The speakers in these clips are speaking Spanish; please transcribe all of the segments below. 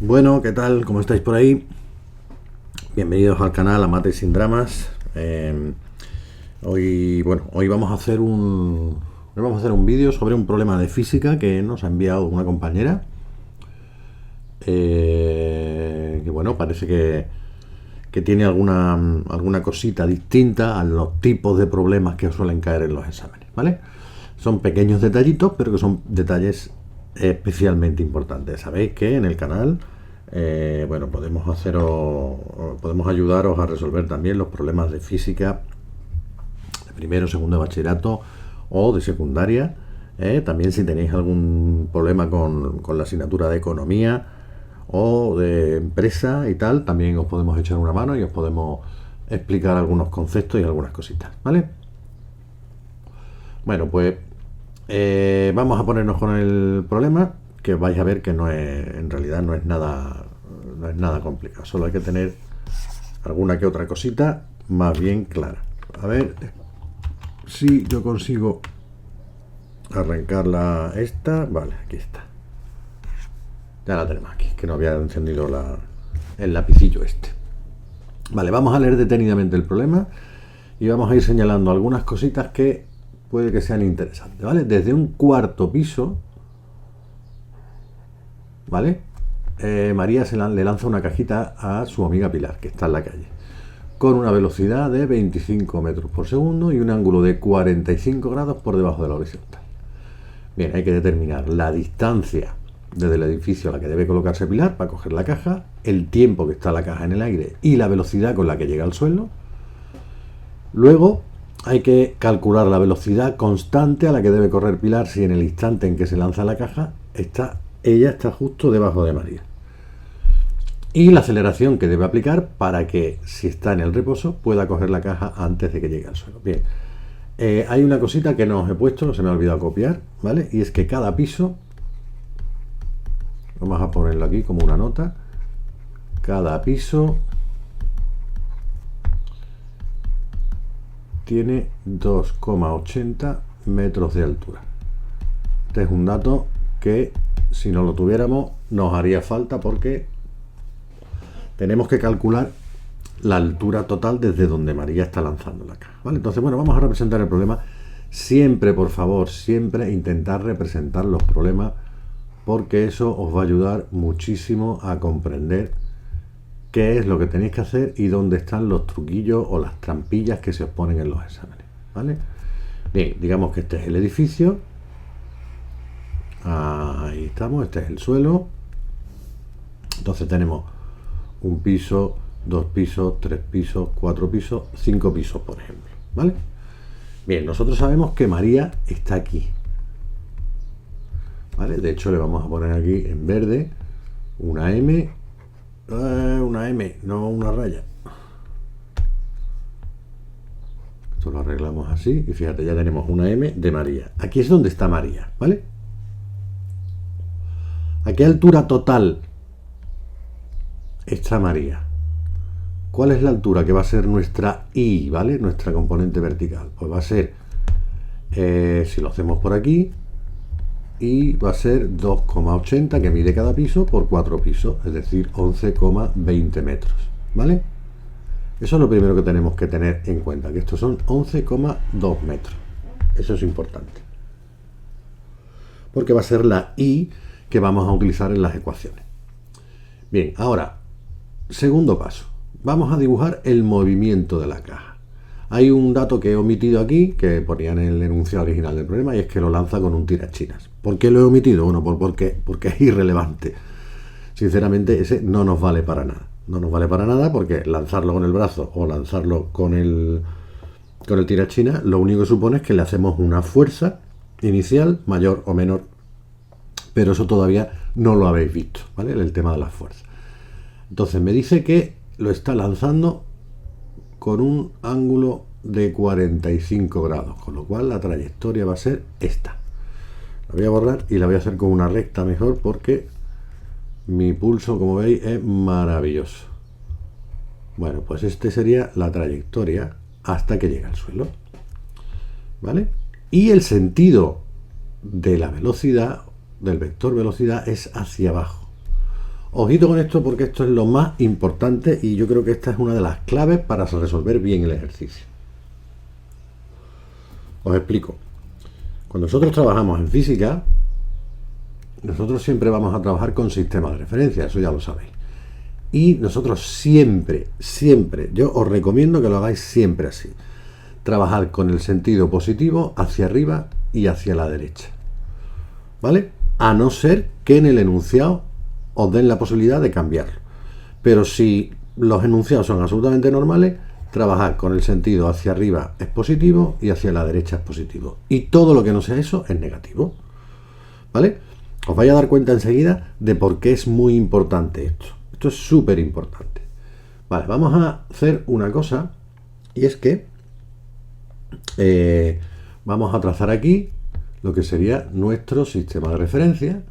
Bueno, ¿qué tal? ¿Cómo estáis por ahí? Bienvenidos al canal Amate sin Dramas. Hoy vamos a hacer un vídeo sobre un problema de física que nos ha enviado una compañera. Que bueno, parece que tiene alguna cosita distinta a los tipos de problemas que suelen caer en los exámenes, ¿vale? Son pequeños detallitos, pero que son detalles especialmente importantes. Sabéis que en el canal podemos ayudaros a resolver también los problemas de física de primero, segundo de bachillerato o de secundaria. También si tenéis algún problema con la asignatura de economía o de empresa y tal, también os podemos echar una mano y os podemos explicar algunos conceptos y algunas cositas, ¿vale? Bueno, pues vamos a ponernos con el problema, que vais a ver que en realidad no es nada complicado. Solo hay que tener alguna que otra cosita más bien clara. A ver si yo consigo arrancarla esta. Vale, aquí está. Ya la tenemos aquí, que no había encendido el lapicillo este. Vale, vamos a leer detenidamente el problema y vamos a ir señalando algunas cositas que puede que sean interesantes, ¿vale? Desde un cuarto piso, ¿vale? María le lanza una cajita a su amiga Pilar, que está en la calle, con una velocidad de 25 metros por segundo y un ángulo de 45 grados por debajo de la horizontal. Bien, hay que determinar la distancia desde el edificio a la que debe colocarse Pilar para coger la caja, el tiempo que está la caja en el aire y la velocidad con la que llega al suelo. Luego hay que calcular la velocidad constante a la que debe correr Pilar si en el instante en que se lanza la caja ella está justo debajo de María. Y la aceleración que debe aplicar para que, si está en el reposo, pueda coger la caja antes de que llegue al suelo. Bien, hay una cosita que no os he puesto, se me ha olvidado copiar, ¿vale? Y es que cada piso, vamos a ponerlo aquí como una nota, cada piso tiene 2,80 metros de altura. Este es un dato que, si no lo tuviéramos, nos haría falta porque tenemos que calcular la altura total desde donde María está lanzando la caja, ¿vale? Entonces, bueno, vamos a representar el problema. Siempre, por favor, siempre intentar representar los problemas, porque eso os va a ayudar muchísimo a comprender qué es lo que tenéis que hacer y dónde están los truquillos o las trampillas que se os ponen en los exámenes, ¿vale? Bien, digamos que este es el edificio. Ahí estamos, este es el suelo. Entonces tenemos un piso, 2 pisos, 3 pisos, 4 pisos, 5 pisos, por ejemplo, ¿vale? Bien, nosotros sabemos que María está aquí, ¿vale? De hecho, le vamos a poner aquí en verde una M, no una raya. Esto lo arreglamos así y fíjate, ya tenemos una M de María. Aquí es donde está María, ¿vale? ¿A qué altura total está María? ¿Cuál es la altura que va a ser nuestra I, ¿vale? Nuestra componente vertical. Pues va a ser, si lo hacemos por aquí, I va a ser 2,80 que mide cada piso por 4 pisos, es decir, 11,20 metros, ¿vale? Eso es lo primero que tenemos que tener en cuenta, que estos son 11,2 metros. Eso es importante, porque va a ser la I que vamos a utilizar en las ecuaciones. Bien, ahora, segundo paso. Vamos a dibujar el movimiento de la caja. Hay un dato que he omitido aquí, que ponía en el enunciado original del problema, y es que lo lanza con un tirachinas. ¿Por qué lo he omitido? Bueno, porque es irrelevante. Sinceramente, ese no nos vale para nada. No nos vale para nada porque lanzarlo con el brazo o lanzarlo con el tirachinas, lo único que supone es que le hacemos una fuerza inicial, mayor o menor, pero eso todavía no lo habéis visto, ¿vale? El tema de las fuerzas. Entonces me dice que lo está lanzando con un ángulo de 45 grados, con lo cual la trayectoria va a ser esta. La voy a borrar y la voy a hacer con una recta mejor porque mi pulso, como veis, es maravilloso. Bueno, pues este sería la trayectoria hasta que llegue al suelo, ¿vale? Y el sentido de la velocidad, del vector velocidad, es hacia abajo. Ojito con esto porque esto es lo más importante y yo creo que esta es una de las claves para resolver bien el ejercicio. Os explico. Cuando nosotros trabajamos en física, nosotros siempre vamos a trabajar con sistemas de referencia, eso ya lo sabéis. Y nosotros siempre, yo os recomiendo que lo hagáis siempre así. Trabajar con el sentido positivo hacia arriba y hacia la derecha. ¿Vale? A no ser que en el enunciado os den la posibilidad de cambiarlo. Pero si los enunciados son absolutamente normales, trabajar con el sentido hacia arriba es positivo y hacia la derecha es positivo. Y todo lo que no sea eso es negativo. ¿Vale? Os vais a dar cuenta enseguida de por qué es muy importante esto. Esto es súper importante. Vale, vamos a hacer una cosa y es que vamos a trazar aquí lo que sería nuestro sistema de referencia,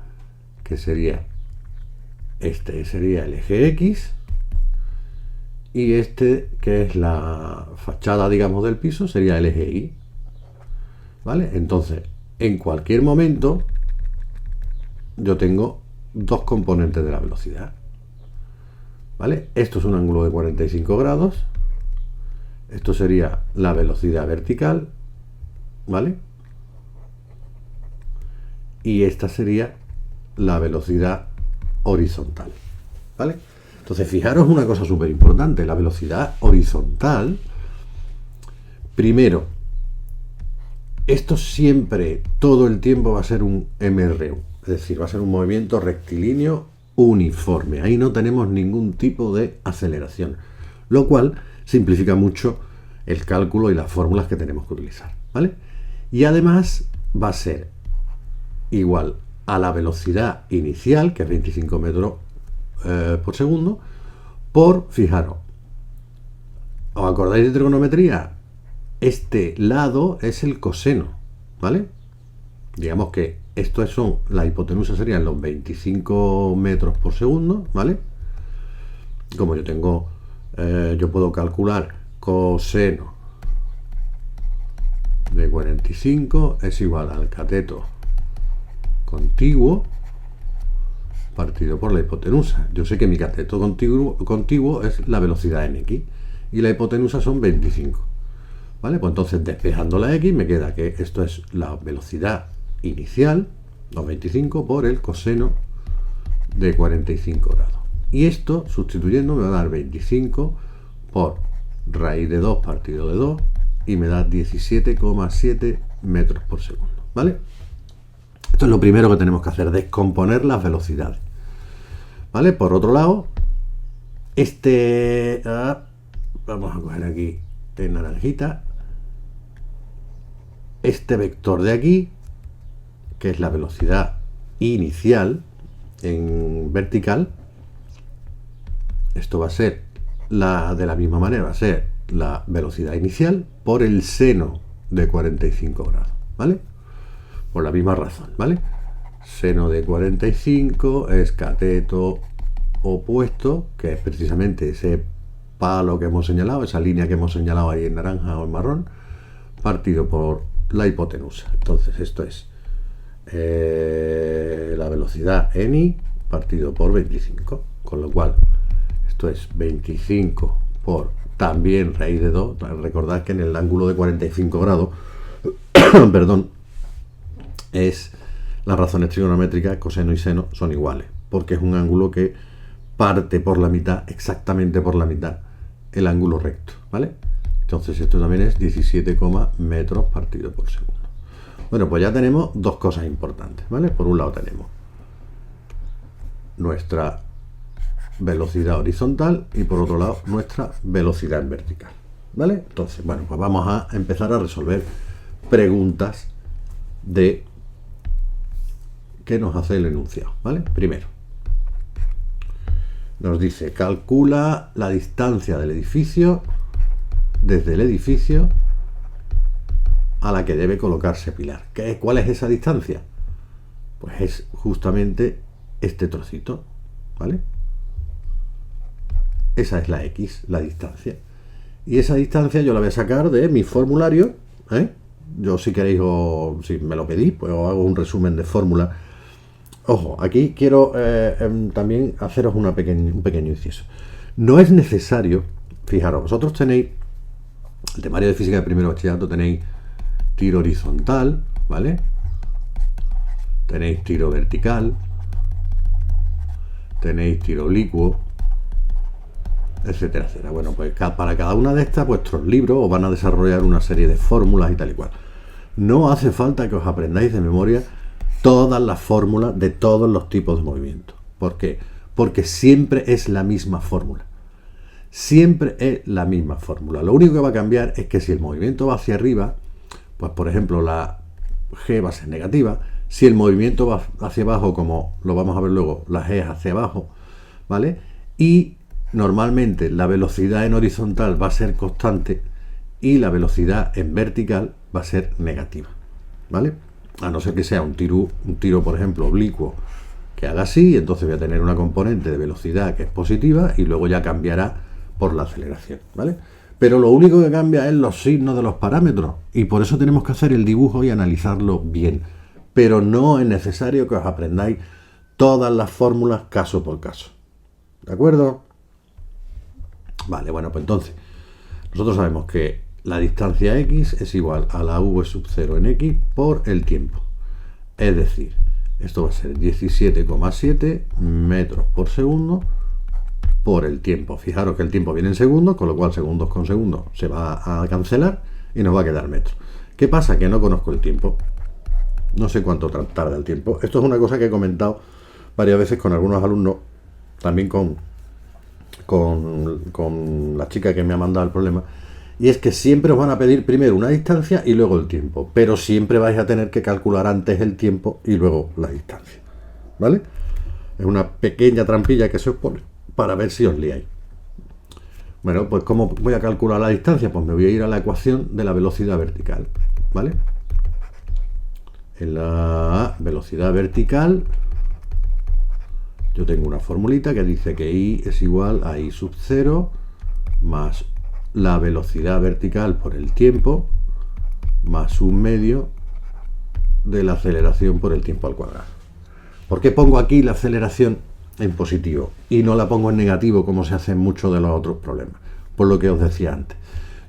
que sería este sería el eje X y este, que es la fachada, digamos, del piso, sería el eje Y. ¿Vale? Entonces, en cualquier momento yo tengo dos componentes de la velocidad. ¿Vale? Esto es un ángulo de 45 grados. Esto sería la velocidad vertical. ¿Vale? Y esta sería la velocidad horizontal. ¿Vale? Entonces, fijaros una cosa súper importante. La velocidad horizontal, primero, esto siempre, todo el tiempo va a ser un MRU. Es decir, va a ser un movimiento rectilíneo uniforme. Ahí no tenemos ningún tipo de aceleración. Lo cual simplifica mucho el cálculo y las fórmulas que tenemos que utilizar. ¿Vale? Y además va a ser igual a la velocidad inicial, que es 25 metros por segundo, por, fijaros, ¿os acordáis de trigonometría? Este lado es el coseno, ¿vale? Digamos que esto son, la hipotenusa serían los 25 metros por segundo, ¿vale? Como yo tengo, yo puedo calcular coseno de 45 es igual al cateto contiguo partido por la hipotenusa. Yo sé que mi cateto contiguo es la velocidad en X y la hipotenusa son 25. ¿Vale? Pues entonces, despejando la X, me queda que esto es la velocidad inicial, los 25, por el coseno de 45 grados. Y esto, sustituyendo, me va a dar 25 por raíz de 2 partido de 2 y me da 17,7 metros por segundo. ¿Vale? Esto es lo primero que tenemos que hacer, descomponer las velocidades. ¿Vale? Por otro lado, vamos a coger aquí en naranjita, este vector de aquí, que es la velocidad inicial en vertical, esto va a ser de la misma manera, va a ser la velocidad inicial por el seno de 45 grados, ¿vale? Por la misma razón, ¿vale? Seno de 45 es cateto opuesto, que es precisamente ese palo que hemos señalado, esa línea que hemos señalado ahí en naranja o en marrón, partido por la hipotenusa. Entonces esto es la velocidad en I partido por 25, con lo cual esto es 25 por también raíz de 2. Recordad que en el ángulo de 45 grados perdón, es las razones trigonométricas, coseno y seno son iguales, porque es un ángulo que parte por la mitad, exactamente por la mitad, el ángulo recto, ¿vale? Entonces esto también es 17, metros partido por segundo. Bueno, pues ya tenemos dos cosas importantes, ¿vale? Por un lado tenemos nuestra velocidad horizontal y por otro lado nuestra velocidad en vertical, ¿vale? Entonces, bueno, pues vamos a empezar a resolver preguntas de que nos hace el enunciado, ¿vale? Primero, nos dice, calcula la distancia del edificio desde el edificio a la que debe colocarse Pilar. ¿Cuál es esa distancia? Pues es justamente este trocito, ¿vale? Esa es la X, la distancia. Y esa distancia yo la voy a sacar de mi formulario, ¿eh? Yo, si queréis o si me lo pedís, pues os hago un resumen de fórmula Ojo, aquí quiero también haceros un pequeño inciso. No es necesario, fijaros, vosotros tenéis, el temario de física de primero bachillerato tenéis tiro horizontal, ¿vale? Tenéis tiro vertical, tenéis tiro oblicuo, etcétera, etcétera. Bueno, pues para cada una de estas, vuestros libros os van a desarrollar una serie de fórmulas y tal y cual. No hace falta que os aprendáis de memoria todas las fórmulas de todos los tipos de movimientos. ¿Por qué? Porque siempre es la misma fórmula. Siempre es la misma fórmula. Lo único que va a cambiar es que si el movimiento va hacia arriba, pues por ejemplo la G va a ser negativa. Si el movimiento va hacia abajo, como lo vamos a ver luego, la G es hacia abajo, ¿vale? Y normalmente la velocidad en horizontal va a ser constante y la velocidad en vertical va a ser negativa, ¿vale? A no ser que sea un tiro, por ejemplo, oblicuo, que haga así, entonces voy a tener una componente de velocidad que es positiva y luego ya cambiará por la aceleración, ¿vale? Pero lo único que cambia es los signos de los parámetros y por eso tenemos que hacer el dibujo y analizarlo bien. Pero no es necesario que os aprendáis todas las fórmulas caso por caso. ¿De acuerdo? Vale, bueno, pues entonces, nosotros sabemos que la distancia x es igual a la v sub 0 en x por el tiempo. Es decir, esto va a ser 17,7 metros por segundo por el tiempo. Fijaros que el tiempo viene en segundos, con lo cual segundos con segundos se va a cancelar y nos va a quedar metros. ¿Qué pasa? Que no conozco el tiempo. No sé cuánto tarda el tiempo. Esto es una cosa que he comentado varias veces con algunos alumnos, también con la chica que me ha mandado el problema, y es que siempre os van a pedir primero una distancia y luego el tiempo, pero siempre vais a tener que calcular antes el tiempo y luego la distancia, ¿vale? Es una pequeña trampilla que se os pone para ver si os liáis. Bueno, pues ¿cómo voy a calcular la distancia? Pues me voy a ir a la ecuación de la velocidad vertical, ¿vale? En la velocidad vertical yo tengo una formulita que dice que I es igual a I sub 0 más la velocidad vertical por el tiempo más un medio de la aceleración por el tiempo al cuadrado. ¿Por qué pongo aquí la aceleración en positivo y no la pongo en negativo como se hace en muchos de los otros problemas? Por lo que os decía antes.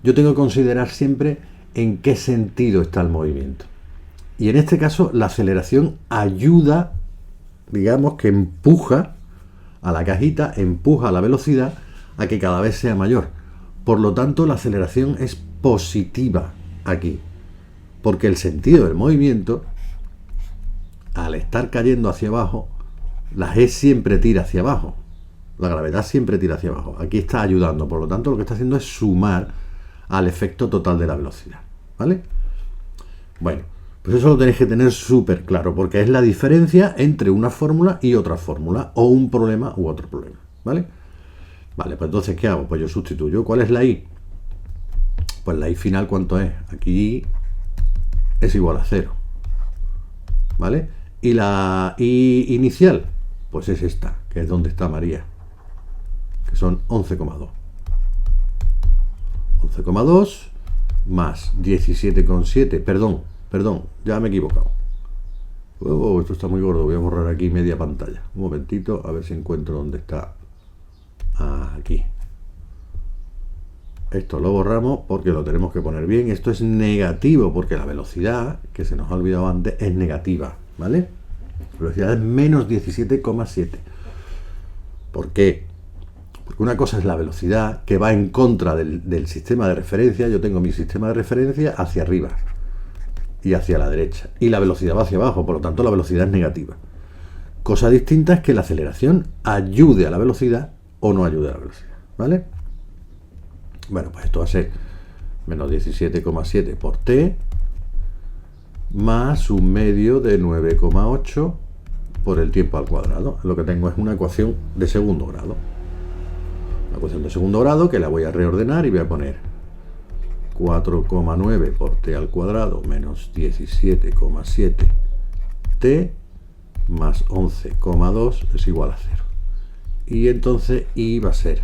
Yo tengo que considerar siempre en qué sentido está el movimiento. Y en este caso la aceleración ayuda, digamos que empuja a la cajita, empuja a la velocidad a que cada vez sea mayor. Por lo tanto, la aceleración es positiva aquí, porque el sentido del movimiento, al estar cayendo hacia abajo, la G siempre tira hacia abajo, la gravedad siempre tira hacia abajo. Aquí está ayudando, por lo tanto lo que está haciendo es sumar al efecto total de la velocidad, ¿vale? Bueno, pues eso lo tenéis que tener súper claro, porque es la diferencia entre una fórmula y otra fórmula, o un problema u otro problema, ¿vale? Vale, pues entonces, ¿qué hago? Pues yo sustituyo. ¿Cuál es la I? Pues la I final, ¿cuánto es? Aquí es igual a 0, ¿vale? Y la I inicial, pues es esta, que es donde está María, que son 11,2. 11,2 más 17,7, perdón, ya me he equivocado. Oh, esto está muy gordo, voy a borrar aquí media pantalla. Un momentito, a ver si encuentro dónde está. Aquí. Esto lo borramos porque lo tenemos que poner bien. Esto es negativo porque la velocidad, que se nos ha olvidado antes, es negativa, ¿vale? La velocidad es menos 17,7. ¿Por qué? Porque una cosa es la velocidad que va en contra del sistema de referencia. Yo tengo mi sistema de referencia hacia arriba y hacia la derecha, y la velocidad va hacia abajo, por lo tanto la velocidad es negativa. Cosa distinta es que la aceleración ayude a la velocidad o no ayude a la velocidad, ¿vale? Bueno, pues esto va a ser menos 17,7 por t más un medio de 9,8 por el tiempo al cuadrado. Lo que tengo es una ecuación de segundo grado. Una ecuación de segundo grado que la voy a reordenar y voy a poner 4,9 por t al cuadrado menos 17,7 t más 11,2 es igual a 0. Y entonces I va a ser,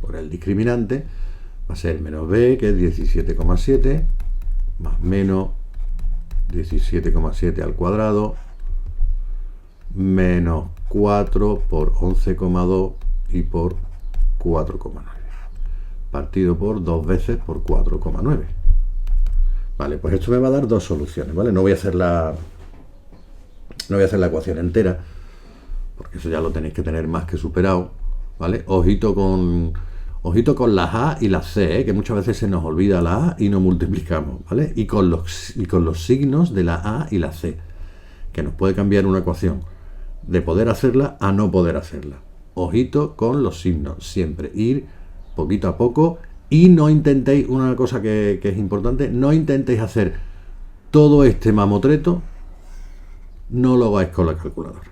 por el discriminante, va a ser menos b, que es 17,7, más menos 17,7 al cuadrado, menos 4 por 11,2 y por 4,9. Partido por 2 veces por 4,9. Vale, pues esto me va a dar dos soluciones, ¿vale? No voy a hacer la ecuación entera, porque eso ya lo tenéis que tener más que superado, ¿vale? Ojito con las A y las C, que muchas veces se nos olvida la A y no multiplicamos, ¿vale? Y con los signos de la A y la C, que nos puede cambiar una ecuación de poder hacerla a no poder hacerla. Ojito con los signos, siempre ir poquito a poco, y no intentéis, una cosa que es importante, no intentéis hacer todo este mamotreto, no lo hagáis con la calculadora.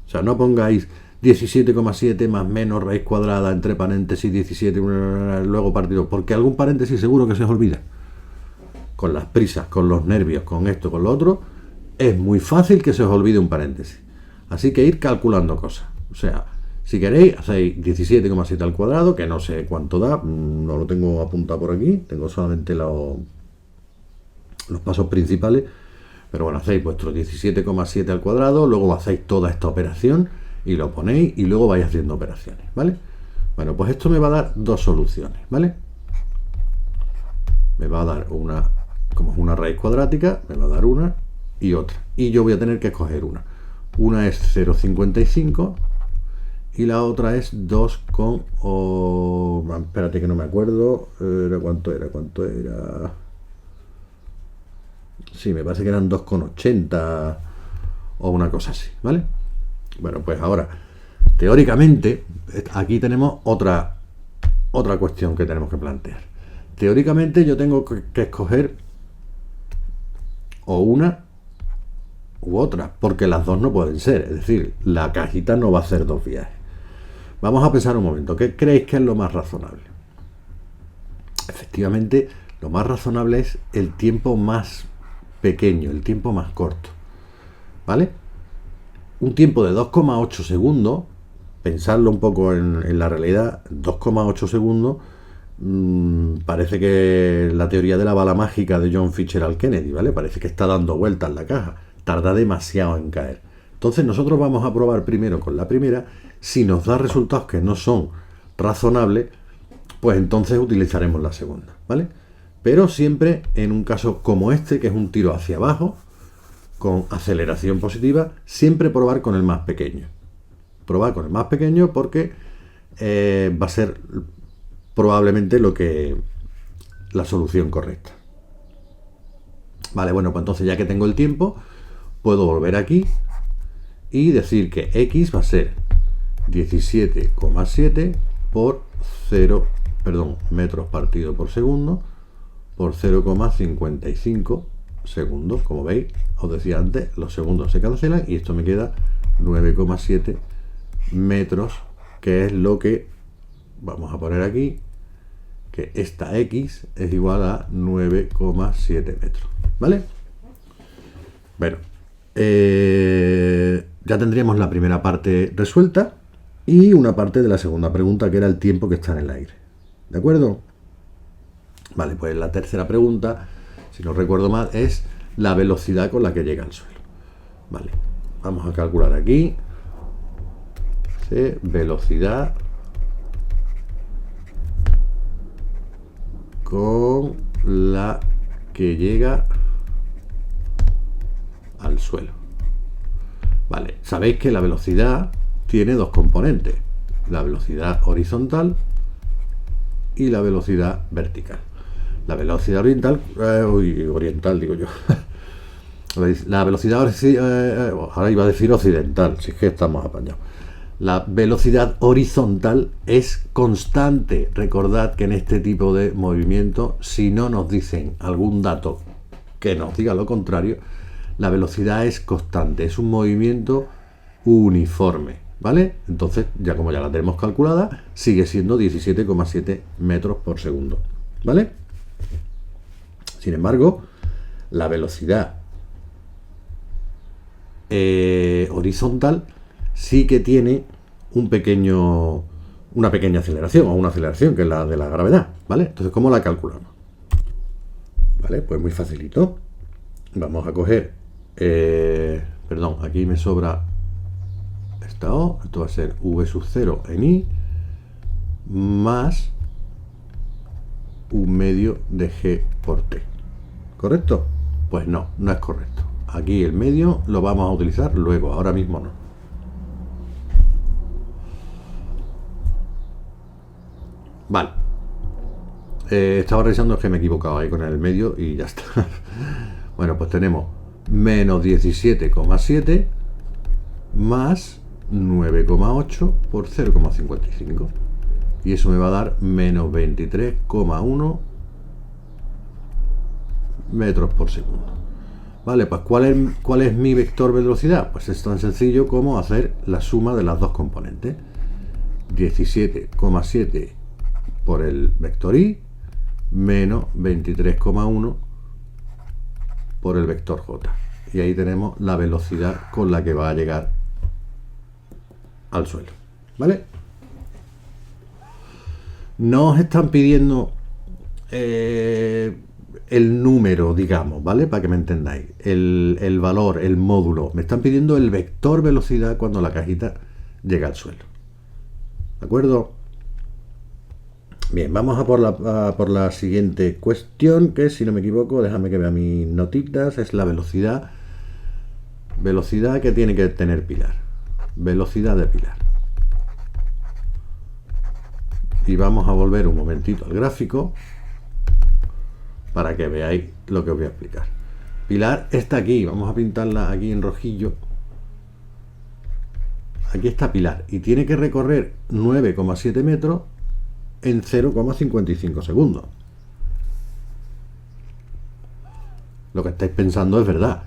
O sea, no pongáis 17,7 más menos raíz cuadrada entre paréntesis 17 luego partido, porque algún paréntesis seguro que se os olvida. Con las prisas, con los nervios, con esto, con lo otro, es muy fácil que se os olvide un paréntesis. Así que ir calculando cosas. O sea, si queréis, hacéis 17,7 al cuadrado, que no sé cuánto da, no lo tengo apuntado por aquí, tengo solamente los pasos principales, pero bueno, hacéis vuestro 17,7 al cuadrado, luego hacéis toda esta operación y lo ponéis y luego vais haciendo operaciones, ¿vale? Bueno, pues esto me va a dar dos soluciones, ¿vale? Me va a dar una, como es una raíz cuadrática, me va a dar una y otra. Y yo voy a tener que escoger una. Una es 0,55 y la otra es 2 con... espérate que no me acuerdo. ¿Cuánto era? Sí, me parece que eran 2,80 o una cosa así, ¿vale? Bueno, pues ahora, teóricamente, aquí tenemos otra cuestión que tenemos que plantear. Teóricamente yo tengo que escoger o una u otra, porque las dos no pueden ser. Es decir, la cajita no va a hacer dos viajes. Vamos a pensar un momento, ¿qué creéis que es lo más razonable? Efectivamente, lo más razonable es el tiempo más pequeño, el tiempo más corto, ¿vale? Un tiempo de 2,8 segundos, pensarlo un poco en la realidad, 2,8 segundos, parece que la teoría de la bala mágica de John Fitzgerald Kennedy, ¿vale? Parece que está dando vueltas la caja, tarda demasiado en caer. Entonces nosotros vamos a probar primero con la primera. Si nos da resultados que no son razonables, pues entonces utilizaremos la segunda, ¿vale? Pero siempre en un caso como este, que es un tiro hacia abajo, con aceleración positiva, siempre probar con el más pequeño. Probar con el más pequeño porque va a ser probablemente la solución correcta. Vale, bueno, pues entonces ya que tengo el tiempo, puedo volver aquí y decir que X va a ser 17,7 por metros partido por segundo por 0,55 segundos. Como veis, os decía antes, los segundos se cancelan y esto me queda 9,7 metros, que es lo que vamos a poner aquí, que esta X es igual a 9,7 metros, ¿vale? Bueno, ya tendríamos la primera parte resuelta y una parte de la segunda pregunta, que era el tiempo que está en el aire. ¿De acuerdo? Vale, pues la tercera pregunta, si no recuerdo mal, es la velocidad con la que llega al suelo. Vale, vamos a calcular aquí. Velocidad con la que llega al suelo. Vale, sabéis que la velocidad tiene dos componentes: la velocidad horizontal y la velocidad vertical. La velocidad oriental digo yo. La velocidad ahora iba a decir occidental, si es que estamos apañados. La velocidad horizontal es constante. Recordad que en este tipo de movimiento, si no nos dicen algún dato que nos diga lo contrario, la velocidad es constante, es un movimiento uniforme, ¿vale? Entonces, ya como ya la tenemos calculada, sigue siendo 17,7 metros por segundo, ¿vale? Sin embargo, la velocidad horizontal sí que tiene una pequeña aceleración, o una aceleración, que es la de la gravedad, ¿vale? Entonces, ¿cómo la calculamos? Vale, pues muy facilito. Vamos a coger, aquí me sobra esta O, esto va a ser V sub 0 en I más 1/2 de G por T. ¿Correcto? Pues no, no es correcto. Aquí el medio lo vamos a utilizar luego, ahora mismo no. Vale. Estaba revisando, es que me he equivocado ahí con el medio y ya está. Bueno, pues tenemos menos 17,7 más 9,8 por 0,55. Y eso me va a dar menos 23,1 metros por segundo. Vale, pues ¿cuál es mi vector velocidad? Pues es tan sencillo como hacer la suma de las dos componentes. 17,7 por el vector y menos 23,1 por el vector j. Y ahí tenemos la velocidad con la que va a llegar al suelo. ¿Vale? No os están pidiendo el número, digamos, ¿vale? Para que me entendáis. El valor, el módulo. Me están pidiendo el vector velocidad cuando la cajita llega al suelo. ¿De acuerdo? Bien, vamos a por la siguiente cuestión, que si no me equivoco, déjame que vea mis notitas, es la velocidad. Velocidad que tiene que tener Pilar. Velocidad de Pilar. Y vamos a volver un momentito al gráfico para que veáis lo que os voy a explicar. Pilar está aquí, vamos a pintarla aquí en rojillo. Aquí está Pilar y tiene que recorrer 9,7 metros en 0,55 segundos. Lo que estáis pensando es verdad.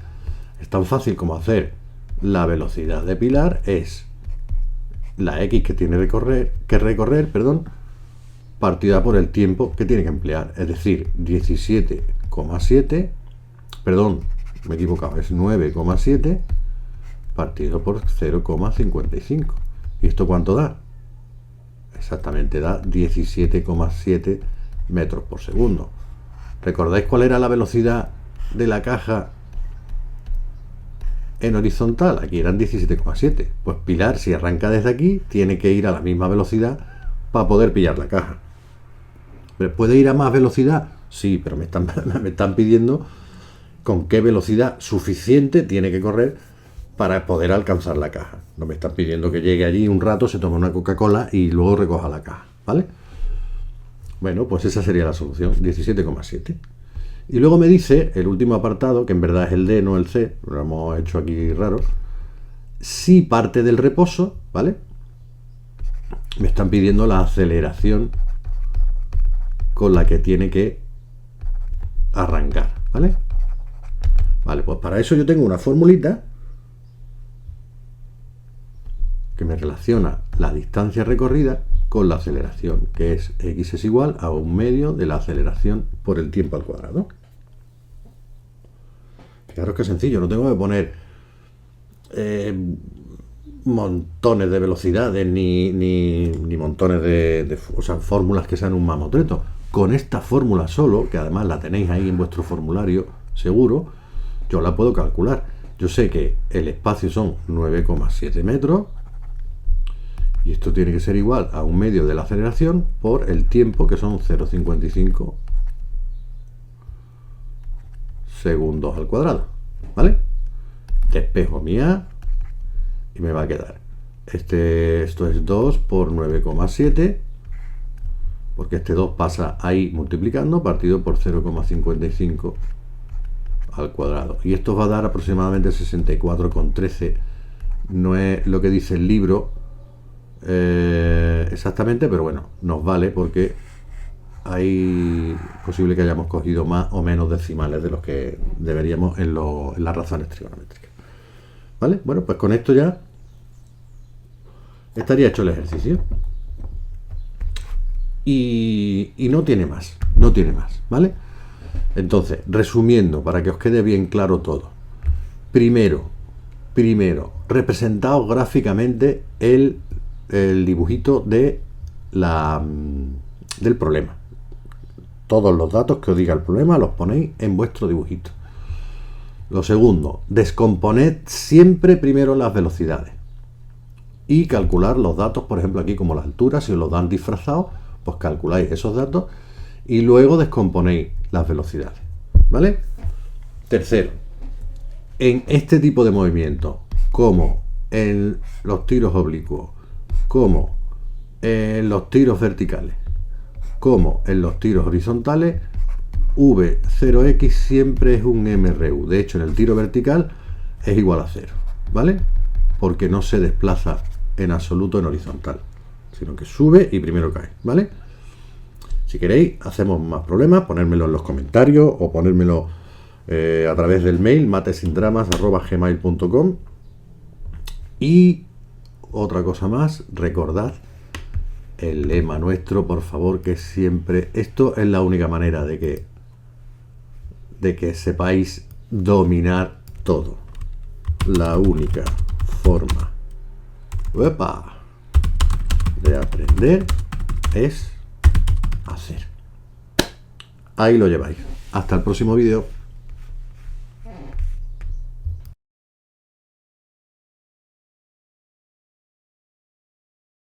Es tan fácil como hacer la velocidad de Pilar, es la X que tiene que recorrer, partida por el tiempo que tiene que emplear. Es decir, 17,7, perdón, me he equivocado, es 9,7 partido por 0,55. ¿Y esto cuánto da? Exactamente da 17,7 metros por segundo. ¿Recordáis cuál era la velocidad de la caja en horizontal? Aquí eran 17,7. Pues Pilar, si arranca desde aquí, tiene que ir a la misma velocidad para poder pillar la caja. ¿Pero puede ir a más velocidad? Sí, pero me están pidiendo con qué velocidad suficiente tiene que correr para poder alcanzar la caja. No me están pidiendo que llegue allí un rato, se tome una Coca-Cola y luego recoja la caja, ¿vale? Bueno, pues esa sería la solución, 17,7. Y luego me dice, el último apartado, que en verdad es el D, no el C, lo hemos hecho aquí raro, si parte del reposo, ¿vale? Me están pidiendo la aceleración con la que tiene que arrancar, ¿vale? Vale, pues para eso yo tengo una formulita que me relaciona la distancia recorrida con la aceleración, que es x es igual a 1/2 de la aceleración por el tiempo al cuadrado. Fijaros que sencillo, no tengo que poner montones de velocidades ni montones de fórmulas que sean un mamotreto. Con esta fórmula solo, que además la tenéis ahí en vuestro formulario seguro, yo la puedo calcular. Yo sé que el espacio son 9,7 metros y esto tiene que ser igual a 1/2 de la aceleración por el tiempo, que son 0,55 segundos al cuadrado, ¿vale? Despejo mi A y me va a quedar esto es 2 por 9,7, porque este 2 pasa ahí multiplicando, partido por 0,55 al cuadrado, y esto va a dar aproximadamente 64,13. No es lo que dice el libro exactamente, pero bueno, nos vale porque hay posible que hayamos cogido más o menos decimales de los que deberíamos en las razones trigonométricas, ¿vale? Bueno, pues con esto ya estaría hecho el ejercicio y no tiene más, ¿vale? Entonces, resumiendo, para que os quede bien claro todo, primero representaos gráficamente el dibujito del problema. Todos los datos que os diga el problema los ponéis en vuestro dibujito. Lo segundo, descomponed siempre primero las velocidades y calcular los datos, por ejemplo aquí como la altura, si os lo dan disfrazados, pues calculáis esos datos y luego descomponéis las velocidades, ¿vale? Tercero, en este tipo de movimientos, como en los tiros oblicuos, como en los tiros verticales, como en los tiros horizontales, V0x siempre es un MRU. De hecho, en el tiro vertical es igual a 0, ¿vale? Porque no se desplaza en absoluto en horizontal, sino que sube y primero cae, ¿vale? Si queréis, hacemos más problemas, ponérmelo en los comentarios o ponérmelo a través del mail matesindramas@gmail.com. Y otra cosa más, recordad el lema nuestro, por favor, que siempre, esto es la única manera de que sepáis dominar todo. La única forma de aprender es hacer. Ahí lo lleváis. Hasta el próximo vídeo.